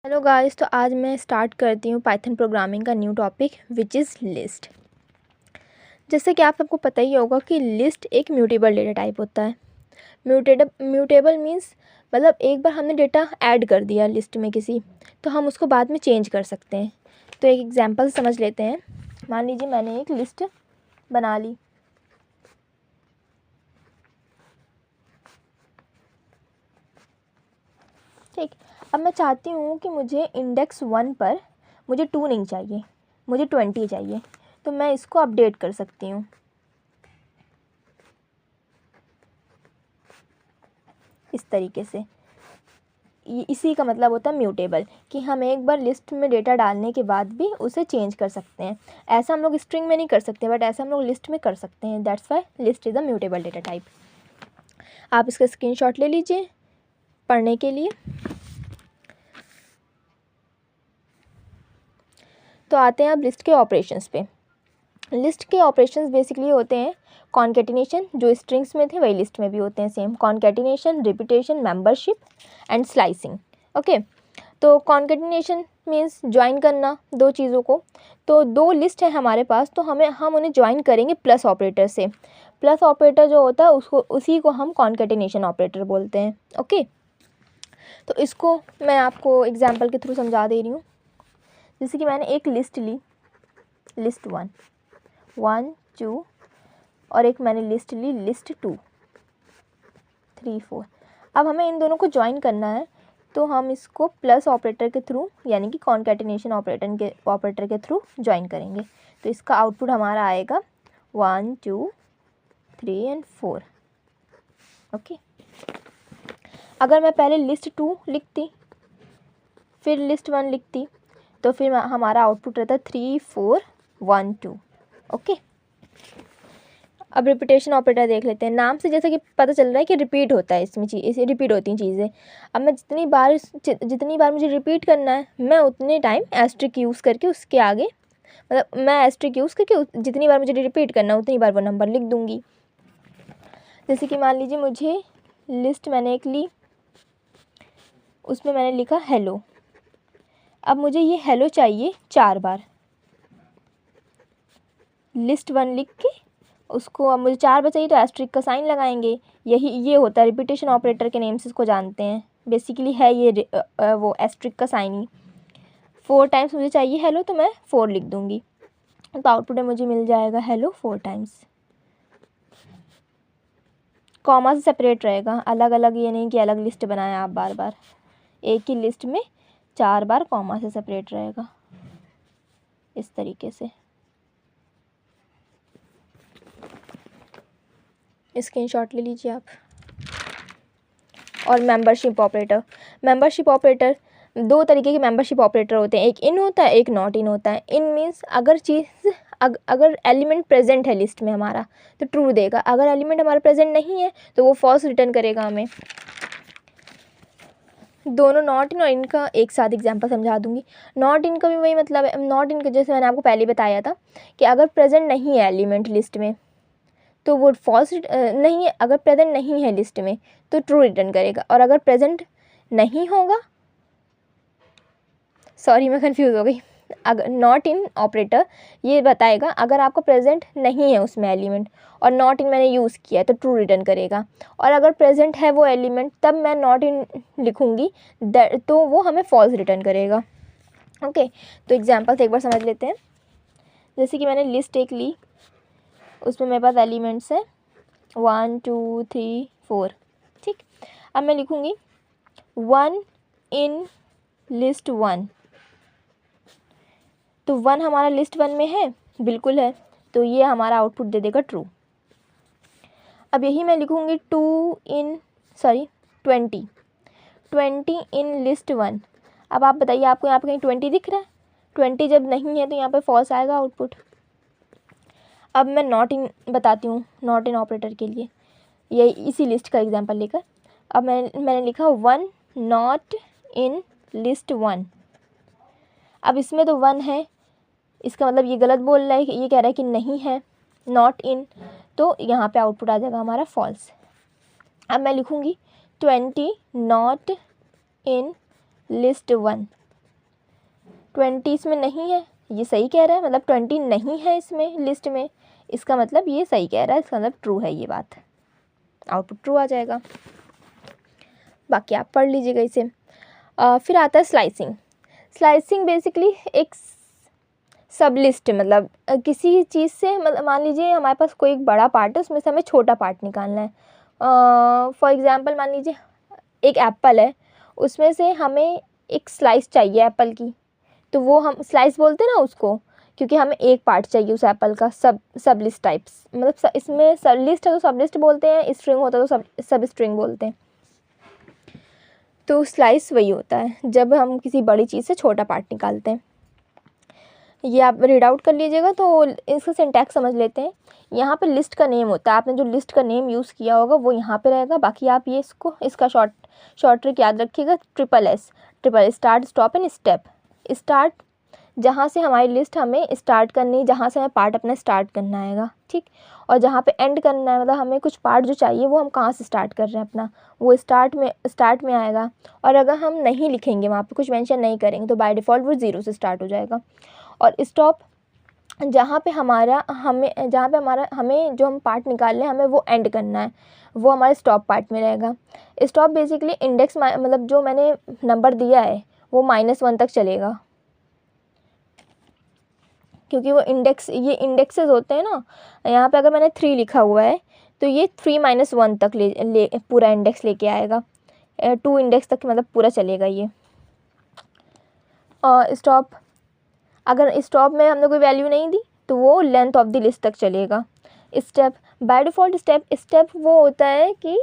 Hello guys, तो आज मैं स्टार्ट करती हूँ पाइथन प्रोग्रामिंग का new topic which is list. जैसे कि आप सबको पता ही होगा कि लिस्ट एक म्यूटेबल डेटा टाइप होता है। म्यूटेबल मीन्स मतलब एक बार हमने डेटा ऐड कर दिया लिस्ट में किसी, तो हम उसको बाद में चेंज कर सकते हैं। तो एक एग्जांपल समझ लेते हैं। मान लीजिए मैंने एक लिस्ट बना ली। ठीक, अब मैं चाहती हूँ कि मुझे इंडेक्स 1 पर मुझे 2 नहीं चाहिए, मुझे 20 चाहिए। तो मैं इसको अपडेट कर सकती हूँ इस तरीके से। इसी का मतलब होता है म्यूटेबल, कि हम एक बार लिस्ट में डेटा डालने के बाद भी उसे चेंज कर सकते हैं। ऐसा हम लोग स्ट्रिंग में नहीं कर सकते, बट ऐसा हम लोग लिस्ट में कर सकते हैं। That's why list is a mutable data type. आप इसका स्क्रीनशॉट ले लीजिए पढ़ने के लिए। तो आते हैं अब लिस्ट के ऑपरेशंस पे। लिस्ट के ऑपरेशंस बेसिकली होते हैं कॉन्केटिनेशन, जो स्ट्रिंग्स में थे वही लिस्ट में भी होते हैं same. Concatenation, repetition, membership and slicing. Okay, तो कॉन्केटिनेशन मीन्स ज्वाइन करना दो चीज़ों को। तो दो लिस्ट है हमारे पास, तो हम उन्हें ज्वाइन करेंगे प्लस ऑपरेटर से। प्लस ऑपरेटर जो होता है उसी को हम कॉन्केटिनेशन ऑपरेटर बोलते हैं। ओके, तो इसको मैं आपको एग्जांपल के थ्रू समझा दे रही हूँ। जैसे कि मैंने एक लिस्ट ली, लिस्ट 1, 2, और एक मैंने लिस्ट ली लिस्ट 2, 3, 4। अब हमें इन दोनों को ज्वाइन करना है, तो हम इसको प्लस ऑपरेटर के थ्रू यानी कि कॉन्केटिनेशन ऑपरेटर के थ्रू ज्वाइन करेंगे। तो इसका आउटपुट हमारा आएगा 1, 2, 3 एंड 4। ओके, अगर मैं पहले लिस्ट 2 लिखती फिर लिस्ट 1 लिखती, तो फिर हमारा आउटपुट रहता 3, 4, 1, 2। ओके, अब रिपीटेशन ऑपरेटर देख लेते हैं। नाम से जैसे कि पता चल रहा है कि रिपीट होता है इसमें, इसे रिपीट होती हैं चीज़ें। अब मैं जितनी बार मुझे रिपीट करना है, मैं उतने टाइम एस्ट्रिक यूज़ करके उसके आगे, मतलब मैं एस्ट्रिक यूज़ करके जितनी बार मुझे रिपीट करना है उतनी बार वो नंबर लिख दूँगी। जैसे कि मान लीजिए मुझे लिस्ट मैंने एक ली, उसमें मैंने लिखा हेलो। अब मुझे ये हेलो चाहिए 4 बार। लिस्ट 1 लिख के उसको अब मुझे 4 बार चाहिए, तो एस्ट्रिक का साइन लगाएंगे। ये होता है रिपीटेशन ऑपरेटर के नेम से इसको जानते हैं। बेसिकली है ये वो एस्ट्रिक का साइन ही। 4 टाइम्स मुझे चाहिए हेलो, तो मैं 4 लिख दूँगी। तो आउटपुट में मुझे मिल जाएगा हेलो 4 टाइम्स। कॉमा से सेपरेट रहेगा, अलग अलग ये नहीं कि अलग लिस्ट बनाएं आप बार बार। एक ही लिस्ट में 4 बार कॉमा से सेपरेट रहेगा इस तरीके से। स्क्रीनशॉट ले लीजिए आप। और मेंबरशिप ऑपरेटर दो तरीके के मेंबरशिप ऑपरेटर होते हैं, एक इन होता है, एक नॉट इन होता है। इन मीन्स अगर एलिमेंट प्रेजेंट है लिस्ट में हमारा तो ट्रू देगा, अगर एलिमेंट हमारा प्रेजेंट नहीं है तो वो फॉल्स रिटर्न करेगा हमें। दोनों नॉट इन और इनका एक साथ एग्जांपल समझा दूंगी। नॉट इन का भी वही मतलब है। नॉट इन का जैसे मैंने आपको पहले बताया था कि अगर प्रेजेंट नहीं है एलिमेंट लिस्ट में तो वो फॉल्स नहीं है, अगर प्रेजेंट नहीं है लिस्ट में तो ट्रू रिटर्न करेगा। और अगर प्रेजेंट नहीं होगा, सॉरी मैं कंफ्यूज हो गई। अगर नॉट इन ऑपरेटर ये बताएगा अगर आपका प्रेजेंट नहीं है उसमें एलिमेंट और नॉट इन मैंने यूज़ किया है तो ट्रू रिटर्न करेगा। और अगर प्रेजेंट है वो एलिमेंट तब मैं नॉट इन लिखूँगी तो वो हमें फॉल्स रिटर्न करेगा। ओके, तो एग्जांपल्स एक बार समझ लेते हैं। जैसे कि मैंने लिस्ट एक ली, उसमें मेरे पास एलिमेंट्स हैं 1, 2, 3, 4। ठीक, अब मैं लिखूँगी 1 इन लिस्ट 1। तो 1 हमारा लिस्ट 1 में है, बिल्कुल है, तो ये हमारा आउटपुट दे देगा ट्रू। अब यही मैं लिखूँगी 20 इन लिस्ट 1। अब आप बताइए, आपको यहाँ पे कहीं 20 दिख रहा है? 20 जब नहीं है तो यहाँ पे फॉल्स आएगा आउटपुट। अब मैं नॉट इन बताती हूँ, नॉट इन ऑपरेटर के लिए, ये इसी लिस्ट का एग्जांपल लेकर। अब मैंने लिखा 1 नॉट इन लिस्ट 1। अब इसमें तो 1 है, इसका मतलब ये गलत बोल रहा है, ये कह रहा है कि नहीं है नॉट इन, तो यहाँ पे आउटपुट आ जाएगा हमारा फॉल्स। अब मैं लिखूँगी 20 नॉट इन लिस्ट 1। 20 इसमें नहीं है, ये सही कह रहा है, मतलब 20 नहीं है इसमें लिस्ट में, इसका मतलब ये सही कह रहा है, इसका मतलब ट्रू है ये बात, आउटपुट ट्रू आ जाएगा। बाकी आप पढ़ लीजिएगा इसे। फिर आता है स्लाइसिंग। स्लाइसिंग बेसिकली एक सब लिस्ट, मतलब किसी चीज़ से, मतलब मान लीजिए हमारे पास कोई एक बड़ा पार्ट है, उसमें से हमें छोटा पार्ट निकालना है। फॉर एग्ज़ाम्पल मान लीजिए एक एप्पल है, उसमें से हमें एक स्लाइस चाहिए एप्पल की, तो वो हम स्लाइस बोलते हैं ना उसको, क्योंकि हमें एक पार्ट चाहिए उस एप्पल का, सब लिस्ट टाइप्स, मतलब इसमें सब लिस्ट है तो सब लिस्ट बोलते हैं, स्ट्रिंग होता है तो सब स्ट्रिंग बोलते हैं। तो स्लाइस वही होता है जब हम किसी बड़ी चीज़ से छोटा पार्ट निकालते हैं। ये आप रीड आउट कर लीजिएगा तो इसका सिंटैक्स समझ लेते हैं। यहाँ पे लिस्ट का नेम होता है, आपने जो लिस्ट का नेम यूज़ किया होगा वो यहाँ पे रहेगा। बाकी आप ये इसका शॉर्ट ट्रिक याद रखिएगा, SSS, start, stop and step. Start जहाँ से हमारी लिस्ट हमें स्टार्ट करनी, जहाँ से हमें पार्ट अपना स्टार्ट करना आएगा, ठीक। और जहाँ पे एंड करना है, मतलब हमें कुछ पार्ट जो चाहिए वो हम कहाँ से स्टार्ट कर रहे हैं अपना, वो स्टार्ट में आएगा। और अगर हम नहीं लिखेंगे वहाँ पे, कुछ मेंशन नहीं करेंगे, तो बाय डिफ़ॉल्ट वो 0 से स्टार्ट हो जाएगा। और स्टॉप जहाँ पे हमें जो हम पार्ट निकाल रहे हैं हमें वो एंड करना है, वो हमारे स्टॉप पार्ट में रहेगा। स्टॉप बेसिकली इंडेक्स, मतलब जो मैंने नंबर दिया है वो -1 तक चलेगा, क्योंकि वो ये इंडेक्सेस होते हैं ना। यहाँ पे अगर मैंने 3 लिखा हुआ है तो ये 3 - 1 तक पूरा इंडेक्स लेके आएगा, 2 इंडेक्स तक मतलब पूरा चलेगा ये। स्टॉप, अगर स्टॉप में हमने कोई वैल्यू नहीं दी तो वो लेंथ ऑफ द लिस्ट तक चलेगा। स्टेप, बाय डिफ़ॉल्ट स्टेप वो होता है कि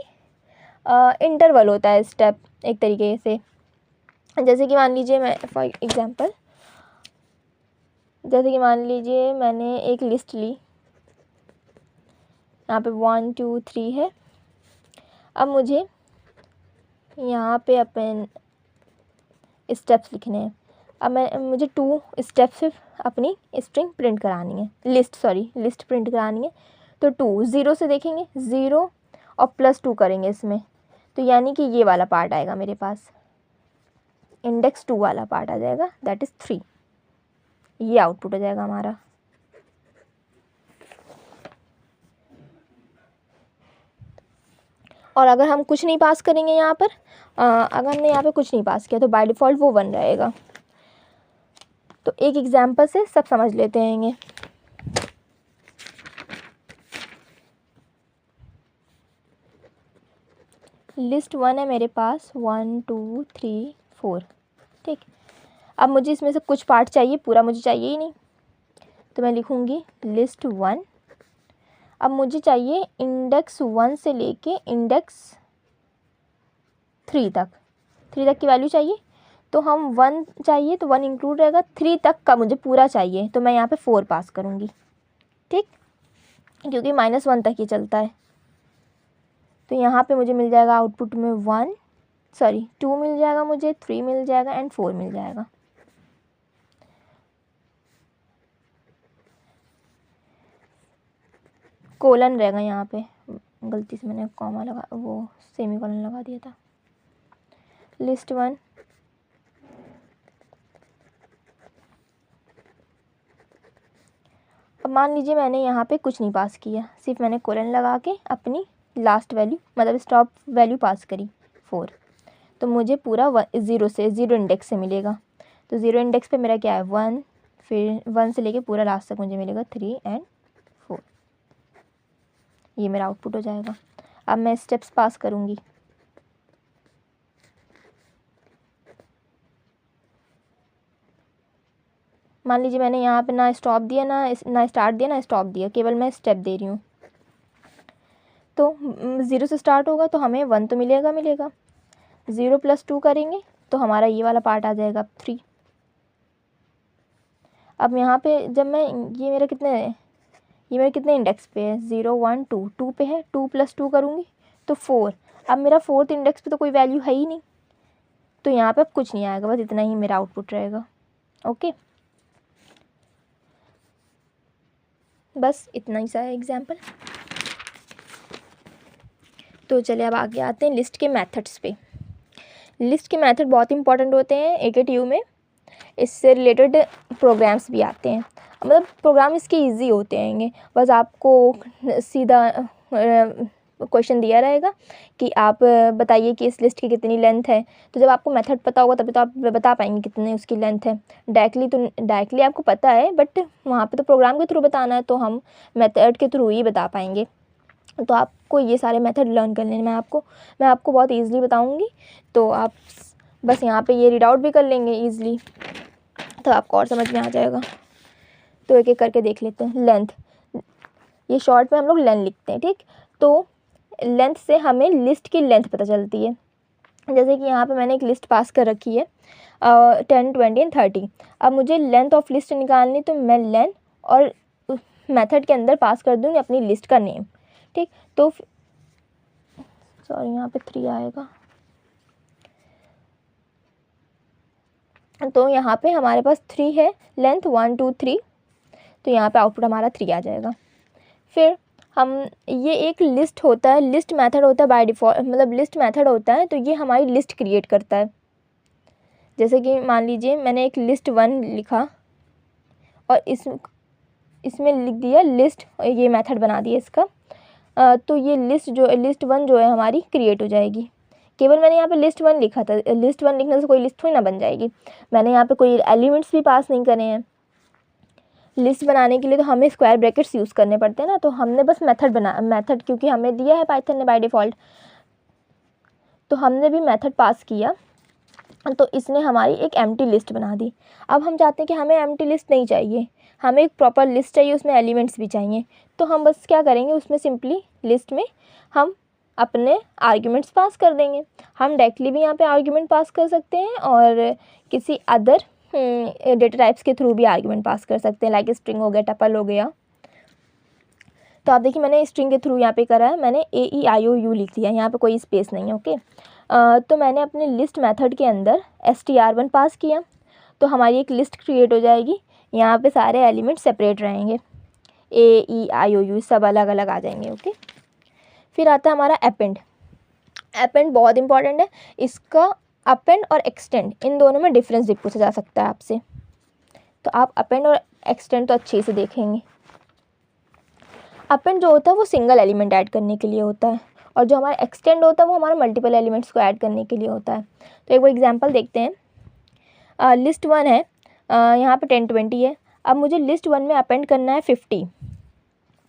इंटरवल होता है स्टेप एक तरीके से। जैसे कि मान लीजिए फॉर एग्जांपल, जैसे कि मान लीजिए मैंने एक लिस्ट ली, यहाँ पे 1 2 3 है। अब मुझे यहाँ पे अपन स्टेप्स लिखने हैं। अब मुझे 2 स्टेप से अपनी स्ट्रिंग प्रिंट करानी है, लिस्ट प्रिंट करानी है। तो 2 0 से देखेंगे, 0 और +2 करेंगे इसमें, तो यानी कि ये वाला पार्ट आएगा मेरे पास, इंडेक्स 2 वाला पार्ट आ जाएगा, दैट इज़ 3। ये आउटपुट हो जाएगा हमारा। और अगर हम कुछ नहीं पास करेंगे यहाँ पर, अगर हमने यहाँ पे कुछ नहीं पास किया तो बाय डिफ़ॉल्ट वो 1 रहेगा। तो एक एग्जांपल से सब समझ लेते हैं। लिस्ट 1 है मेरे पास, 1 2 3 4, ठीक। अब मुझे इसमें से कुछ पार्ट चाहिए, पूरा मुझे चाहिए ही नहीं, तो मैं लिखूँगी लिस्ट 1। अब मुझे चाहिए इंडेक्स 1 से लेके इंडेक्स 3 तक की वैल्यू चाहिए। तो हम 1 चाहिए तो 1 इंक्लूड रहेगा, 3 तक का मुझे पूरा चाहिए तो मैं यहाँ पे 4 पास करूँगी, ठीक, क्योंकि -1 तक ही चलता है। तो यहाँ पे मुझे मिल जाएगा आउटपुट में 2 मिल जाएगा, मुझे 3 मिल जाएगा एंड 4 मिल जाएगा। कोलन रहेगा यहाँ पे, गलती से मैंने सेमीकोलन लगा दिया था। लिस्ट 1, अब मान लीजिए मैंने यहाँ पे कुछ नहीं पास किया, सिर्फ मैंने कोलन लगा के अपनी लास्ट वैल्यू, मतलब स्टॉप वैल्यू पास करी 4, तो मुझे पूरा 0 इंडेक्स से मिलेगा। तो 0 इंडेक्स पे मेरा क्या है 1, फिर 1 से लेके पूरा लास्ट तक मुझे मिलेगा 3 एंड 4। ये मेरा आउटपुट हो जाएगा। अब मैं स्टेप्स पास करूँगी। मान लीजिए मैंने यहाँ पे ना स्टॉप दिया, ना स्टार्ट दिया, ना स्टॉप दिया, केवल मैं स्टेप दे रही हूँ। तो 0 से स्टार्ट होगा तो हमें 1 तो मिलेगा। 0 + 2 करेंगे तो हमारा ये वाला पार्ट आ जाएगा 3। अब यहाँ पे जब मैं ये मेरे कितने इंडेक्स पे है, 0 1 2, 2 पे है, 2 + 2 करूँगी तो 4। अब मेरा 4th इंडेक्स पे तो कोई वैल्यू है ही नहीं, तो यहाँ पे अब कुछ नहीं आएगा, बस इतना ही मेरा आउटपुट रहेगा। ओके, बस इतना ही सा है एग्जाम्पल। तो चलिए अब आगे आते हैं लिस्ट के मेथड्स पे। लिस्ट के मेथड बहुत इंपॉर्टेंट होते हैं AKTU में। इससे रिलेटेड प्रोग्राम्स भी आते हैं, मतलब प्रोग्राम इसके इजी होते हैं। बस आपको सीधा क्वेश्चन दिया रहेगा कि आप बताइए कि इस लिस्ट की कितनी लेंथ है, तो जब आपको मेथड पता होगा तभी तो आप बता पाएंगे कितनी उसकी लेंथ है। डायरेक्टली आपको पता है, बट वहाँ पे तो प्रोग्राम के थ्रू बताना है, तो हम मेथड के थ्रू ही बता पाएंगे। तो आपको ये सारे मेथड लर्न कर लेने, मैं आपको बहुत ईजिली बताऊँगी, तो आप बस यहाँ पे ये रीड आउट भी कर लेंगे ईजिली, तो आपको और समझ में आ जाएगा। तो एक एक करके देख लेते हैं। लेंथ, ये शॉर्ट में हम लोग लेंथ लिखते हैं, ठीक। तो लेंथ से हमें लिस्ट की लेंथ पता चलती है। जैसे कि यहाँ पे मैंने एक लिस्ट पास कर रखी है 10, 20 एंड 30। अब मुझे लेंथ ऑफ लिस्ट निकालनी, तो मैं लेंथ और मेथड के अंदर पास कर दूँगी अपनी लिस्ट का नेम, ठीक। तो सॉरी यहाँ पे 3 आएगा, तो यहाँ पे हमारे पास 3 है लेंथ, 1 2 3, तो यहाँ पे आउटपुट हमारा 3 आ जाएगा। फिर हम ये एक लिस्ट होता है, लिस्ट मेथड होता है बाय डिफ़ॉल्ट, मतलब लिस्ट मेथड होता है, तो ये हमारी लिस्ट क्रिएट करता है। जैसे कि मान लीजिए मैंने एक लिस्ट 1 लिखा और इसमें लिख दिया लिस्ट, ये मेथड बना दिया इसका, तो ये लिस्ट 1 जो है हमारी क्रिएट हो जाएगी। केवल मैंने यहाँ पे लिस्ट 1 लिखा था, लिस्ट 1 लिखने से कोई लिस्ट थोड़ी ना बन जाएगी। मैंने यहाँ पे कोई एलिमेंट्स भी पास नहीं करे हैं। लिस्ट बनाने के लिए तो हमें स्क्वायर ब्रैकेट्स यूज़ करने पड़ते हैं ना, तो हमने बस मेथड क्योंकि हमें दिया है पाइथन ने बाय डिफ़ॉल्ट, तो हमने भी मेथड पास किया, तो इसने हमारी एक एम्प्टी लिस्ट बना दी। अब हम चाहते हैं कि हमें एम्प्टी लिस्ट नहीं चाहिए, हमें एक प्रॉपर लिस्ट चाहिए, उसमें एलिमेंट्स भी चाहिए। तो हम बस क्या करेंगे, उसमें सिंपली लिस्ट में हम अपने आर्ग्यूमेंट्स पास कर देंगे। हम डायरेक्टली भी यहाँ पे आर्ग्यूमेंट पास कर सकते हैं और किसी अदर डेटा टाइप्स के थ्रू भी आर्ग्यूमेंट पास कर सकते हैं, लाइक स्ट्रिंग हो गया, टपल हो गया। तो आप देखिए मैंने स्ट्रिंग के थ्रू यहाँ पे करा है, मैंने AEIOU लिख दिया, यहाँ पे कोई स्पेस नहीं है, ओके। तो मैंने अपने लिस्ट मेथड के अंदर str1 पास किया, तो हमारी एक लिस्ट क्रिएट हो जाएगी। यहाँ पे सारे एलिमेंट सेपरेट रहेंगे, AEIOU सब अलग अलग आ जाएंगे, ओके। फिर आता है हमारा अपेंड। अपेंड बहुत इंपॉर्टेंट है, इसका अपेंड और एक्सटेंड इन दोनों में डिफरेंस भी पूछा जा सकता है आपसे, तो आप अपेंड और एक्सटेंड तो अच्छे से देखेंगे। अपेंड जो होता है वो सिंगल एलिमेंट ऐड करने के लिए होता है, और जो हमारा एक्सटेंड होता है वो हमारे मल्टीपल एलिमेंट्स को ऐड करने के लिए होता है। तो एक वो एग्जांपल देखते हैं। लिस्ट 1 है, यहाँ पे 10 20 है। अब मुझे लिस्ट 1 में अपेंड करना है 50,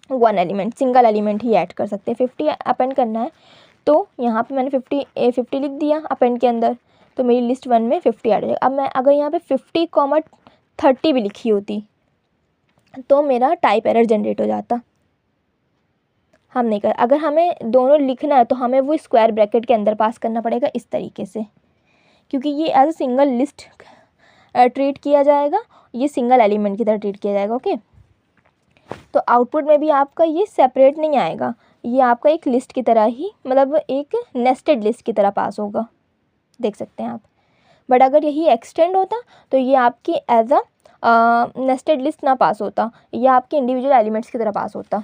1 एलिमेंट, सिंगल एलिमेंट ही ऐड कर सकते हैं, 50 अपेंड करना है। तो यहाँ पे मैंने 50 लिख दिया अपेंड के अंदर, तो मेरी लिस्ट 1 में 50 ऐड हो जाएगा। अब मैं अगर यहाँ पे 50, 30 भी लिखी होती तो मेरा टाइप एरर जनरेट हो जाता। हम नहीं कर, अगर हमें दोनों लिखना है तो हमें वो स्क्वायर ब्रैकेट के अंदर पास करना पड़ेगा इस तरीके से, क्योंकि ये as a single list treat किया जाएगा, ये सिंगल एलिमेंट की तरह ट्रीट किया जाएगा, ओके। तो आउटपुट में भी आपका ये सेपरेट नहीं आएगा, ये आपका एक लिस्ट की तरह ही, मतलब एक नेस्टेड लिस्ट की तरह पास होगा, देख सकते हैं आप। बट अगर यही एक्सटेंड होता तो ये आपकी एज अ नेस्टेड लिस्ट ना पास होता, ये आपके इंडिविजुअल एलिमेंट्स की तरह पास होता।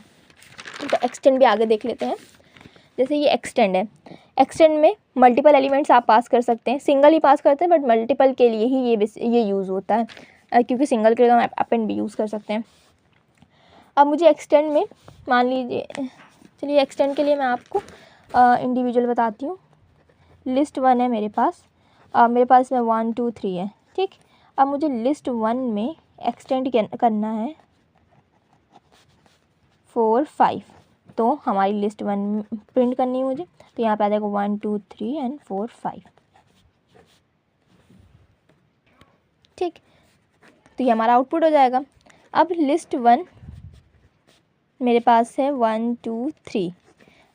तो एक्सटेंड भी आगे देख लेते हैं। जैसे ये एक्सटेंड है, एक्सटेंड में मल्टीपल एलिमेंट्स आप पास कर सकते हैं, सिंगल ही पास करते हैं, बट मल्टीपल के लिए ही ये यूज़ होता है, क्योंकि सिंगल के लिए हम अपेंड भी यूज़ कर सकते हैं। अब मुझे एक्सटेंड में मान लीजिए, चलिए एक्सटेंड के लिए मैं आपको इंडिविजुअल बताती हूँ। लिस्ट 1 है मेरे पास, मेरे पास में 1 2 3 है, ठीक। अब मुझे लिस्ट 1 में एक्सटेंड करना है 4 5, तो हमारी लिस्ट 1 प्रिंट करनी है मुझे, तो यहाँ पे आ जाएगा 1 2 3 एंड 4 5, ठीक। तो ये हमारा आउटपुट हो जाएगा। अब लिस्ट 1 मेरे पास है 1 2 3,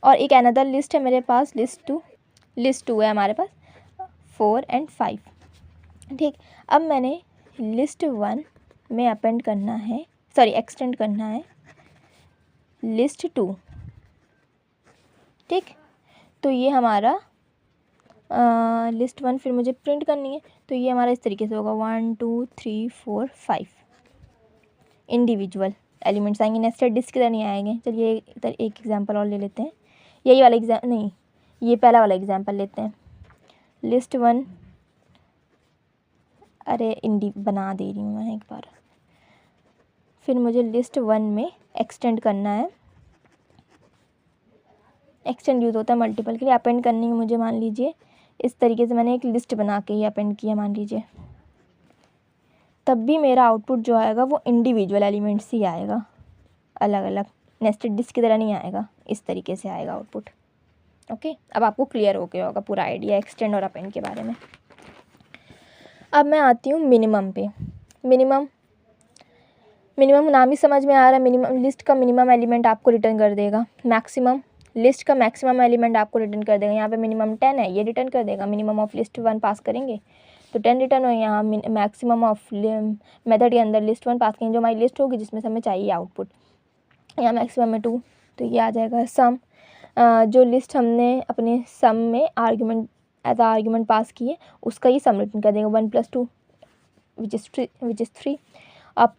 और एक अनदर लिस्ट है मेरे पास लिस्ट 2 है हमारे पास 4 एंड 5, ठीक। अब मैंने लिस्ट 1 में अपेंड करना है, सॉरी एक्सटेंड करना है लिस्ट 2, ठीक। तो ये हमारा लिस्ट 1 फिर मुझे प्रिंट करनी है, तो ये हमारा इस तरीके से होगा 1 2 3 4 5 इंडिविजुअल एलिमेंट्स आएंगे, नेस्टेड लिस्ट की तरह नहीं आएंगे। चलिए एक एग्जांपल और ले लेते हैं, यही वाला नहीं, ये पहला वाला एग्जांपल लेते हैं। लिस्ट 1 अरे इंडी बना दे रही हूँ मैं एक बार। फिर मुझे लिस्ट 1 में एक्सटेंड करना है। एक्सटेंड यूज़ होता है मल्टीपल के लिए। अपेंड करनी है मुझे, मान लीजिए इस तरीके से मैंने एक लिस्ट बना के ही अपेंड किया मान लीजिए, तब भी मेरा आउटपुट जो आएगा वो इंडिविजुअल एलिमेंट्स ही आएगा, अलग अलग नेस्टेड लिस्ट की तरह नहीं आएगा, इस तरीके से आएगा आउटपुट। ओके, अब आपको क्लियर हो गया होगा पूरा आइडिया एक्सटेंड और अपेंड के बारे में। अब मैं आती हूँ मिनिमम पे। मिनिमम नाम ही समझ में आ रहा है, मिनिमम लिस्ट का मिनिमम एलिमेंट आपको रिटर्न कर देगा। मैक्सिमम लिस्ट का मैक्सिमम एलिमेंट आपको रिटर्न कर देगा। यहाँ पे मिनिमम 10 है, ये रिटर्न कर देगा। मिनिमम ऑफ लिस्ट 1 पास करेंगे तो 10 रिटर्न हो। यहाँ मैक्सिमम ऑफ मेथड के अंदर लिस्ट 1 पास करेंगे, जो हमारी लिस्ट होगी जिसमें से हमें चाहिए आउटपुट। यहाँ मैक्सिमम में 2, तो ये आ जाएगा सम। जो लिस्ट हमने अपने सम में आर्ग्यूमेंट एज आर्ग्यूमेंट पास किए उसका ही सम रिटर्न कर देगा, 1 + 2 विच इज़ 3। अब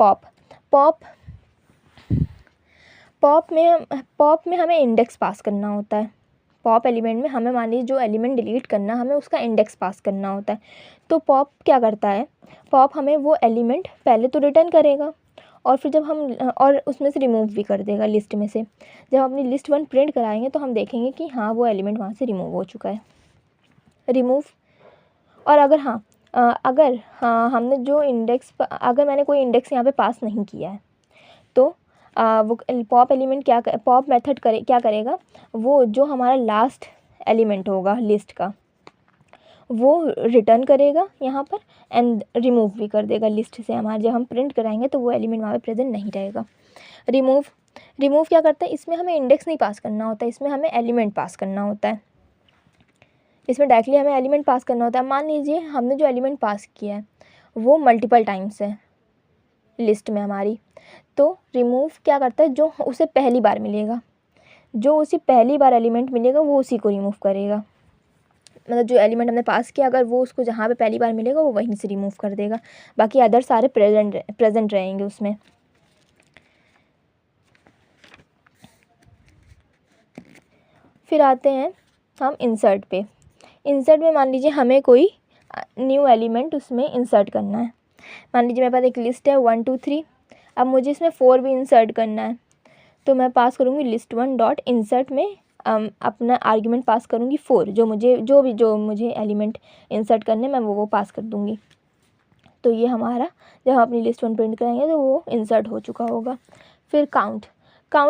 पॉप में हमें इंडेक्स पास करना होता है। पॉप एलिमेंट में हमें मान लीजिए जो एलिमेंट डिलीट करना, हमें उसका इंडेक्स पास करना होता है। तो पॉप क्या करता है, पॉप हमें वो एलिमेंट पहले तो रिटर्न करेगा और फिर जब हम और उसमें से रिमूव भी कर देगा लिस्ट में से। जब अपनी लिस्ट 1 प्रिंट कराएंगे तो हम देखेंगे कि हाँ वो एलिमेंट वहाँ से रिमूव हो चुका है। रिमूव, और अगर हमने जो इंडेक्स, अगर मैंने कोई इंडेक्स यहाँ पे पास नहीं किया है तो वो पॉप मेथड क्या करेगा, वो जो हमारा लास्ट एलिमेंट होगा लिस्ट का वो रिटर्न करेगा यहाँ पर एंड रिमूव भी कर देगा लिस्ट से। हमारे जब हम प्रिंट कराएंगे तो वो एलिमेंट वहाँ पे प्रेजेंट नहीं रहेगा। रिमूव क्या करता है, इसमें हमें इंडेक्स नहीं पास करना होता है, इसमें हमें एलिमेंट पास करना होता है। इसमें डायरेक्टली हमें एलिमेंट पास करना होता है। मान लीजिए हमने जो एलिमेंट पास किया है वो मल्टीपल टाइम्स है लिस्ट में हमारी, तो रिमूव क्या करता है, जो उसे पहली बार मिलेगा, जो उसी पहली बार एलिमेंट मिलेगा वो उसी को रिमूव करेगा। मतलब जो एलिमेंट हमने पास किया अगर वो उसको जहाँ पे पहली बार मिलेगा वो वहीं से रिमूव कर देगा, बाकी अदर सारे प्रेजेंट रहेंगे उसमें। फिर आते हैं हम इंसर्ट पे। इंसर्ट में मान लीजिए हमें कोई न्यू एलिमेंट उसमें इंसर्ट करना है। मान लीजिए मेरे पास एक लिस्ट है 1 2 3, अब मुझे इसमें 4 भी इंसर्ट करना है तो मैं पास करूँगी list1 डॉट इंसर्ट में अपना आर्ग्यूमेंट पास करूँगी 4, जो मुझे एलिमेंट इंसर्ट करने मैं वो पास कर दूँगी। तो ये हमारा जब हम अपनी लिस्ट 1 प्रिंट करेंगे तो वो इंसर्ट हो चुका होगा। फिर काउंट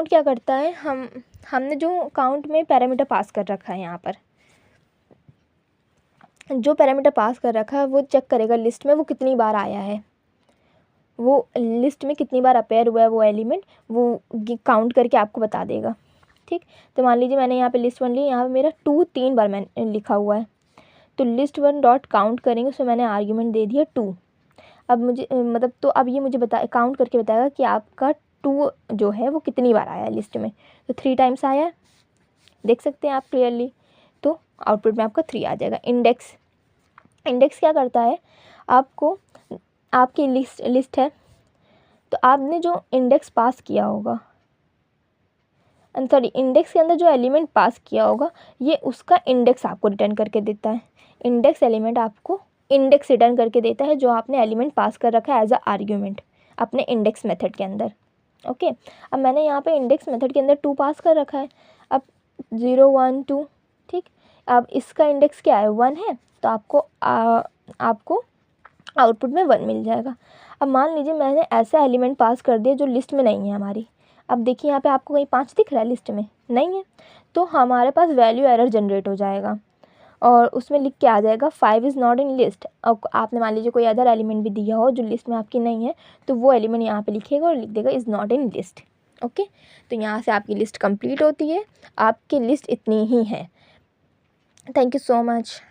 क्या करता है, हमने जो काउंट में पैरामीटर पास कर रखा है, यहाँ पर जो पैरामीटर पास कर रखा है वो चेक करेगा लिस्ट में वो कितनी बार आया है, वो लिस्ट में कितनी बार अपेयर हुआ है वो एलिमेंट, वो काउंट करके आपको बता देगा। ठीक, तो मान लीजिए मैंने यहाँ पे लिस्ट 1 ली, यहाँ पे मेरा 2 3 बार मैंने लिखा हुआ है, तो list1 डॉट काउंट करेंगे, उसमें मैंने आर्ग्यूमेंट दे दिया 2। अब मुझे मतलब तो अब ये मुझे काउंट करके बताएगा कि आपका 2 जो है वो कितनी बार आया है लिस्ट में, तो 3 टाइम्स आया है, देख सकते हैं आप क्लियरली। तो आउटपुट में आपका 3 आ जाएगा। इंडेक्स क्या करता है, आपको आपकी लिस्ट है तो आपने जो इंडेक्स पास किया होगा, सॉरी इंडेक्स के अंदर जो एलिमेंट पास किया होगा ये उसका इंडेक्स आपको रिटर्न करके देता है। इंडेक्स एलिमेंट आपको इंडेक्स रिटर्न करके देता है जो आपने एलिमेंट पास कर रखा है एज अ आर्ग्यूमेंट अपने इंडेक्स मेथड के अंदर। ओके, अब मैंने यहाँ पे इंडेक्स मेथड के अंदर 2 पास कर रखा है, अब 0 1 2, ठीक, अब इसका इंडेक्स क्या है 1 है, तो आपको आउटपुट में 1 मिल जाएगा। अब मान लीजिए मैंने ऐसा एलिमेंट पास कर दिया जो लिस्ट में नहीं है हमारी, अब देखिए यहाँ पे आपको कहीं 5 दिख रहा है, लिस्ट में नहीं है, तो हमारे पास वैल्यू एरर जनरेट हो जाएगा और उसमें लिख के आ जाएगा 5 इज़ नॉट इन लिस्ट। और आपने मान लीजिए कोई अदर एलिमेंट भी दिया हो जो लिस्ट में आपकी नहीं है, तो वो एलिमेंट यहाँ पे लिखेगा और लिख देगा is not in list. Okay, तो यहाँ से आपकी लिस्ट कंप्लीट होती है, आपकी लिस्ट इतनी ही है। Thank you so much.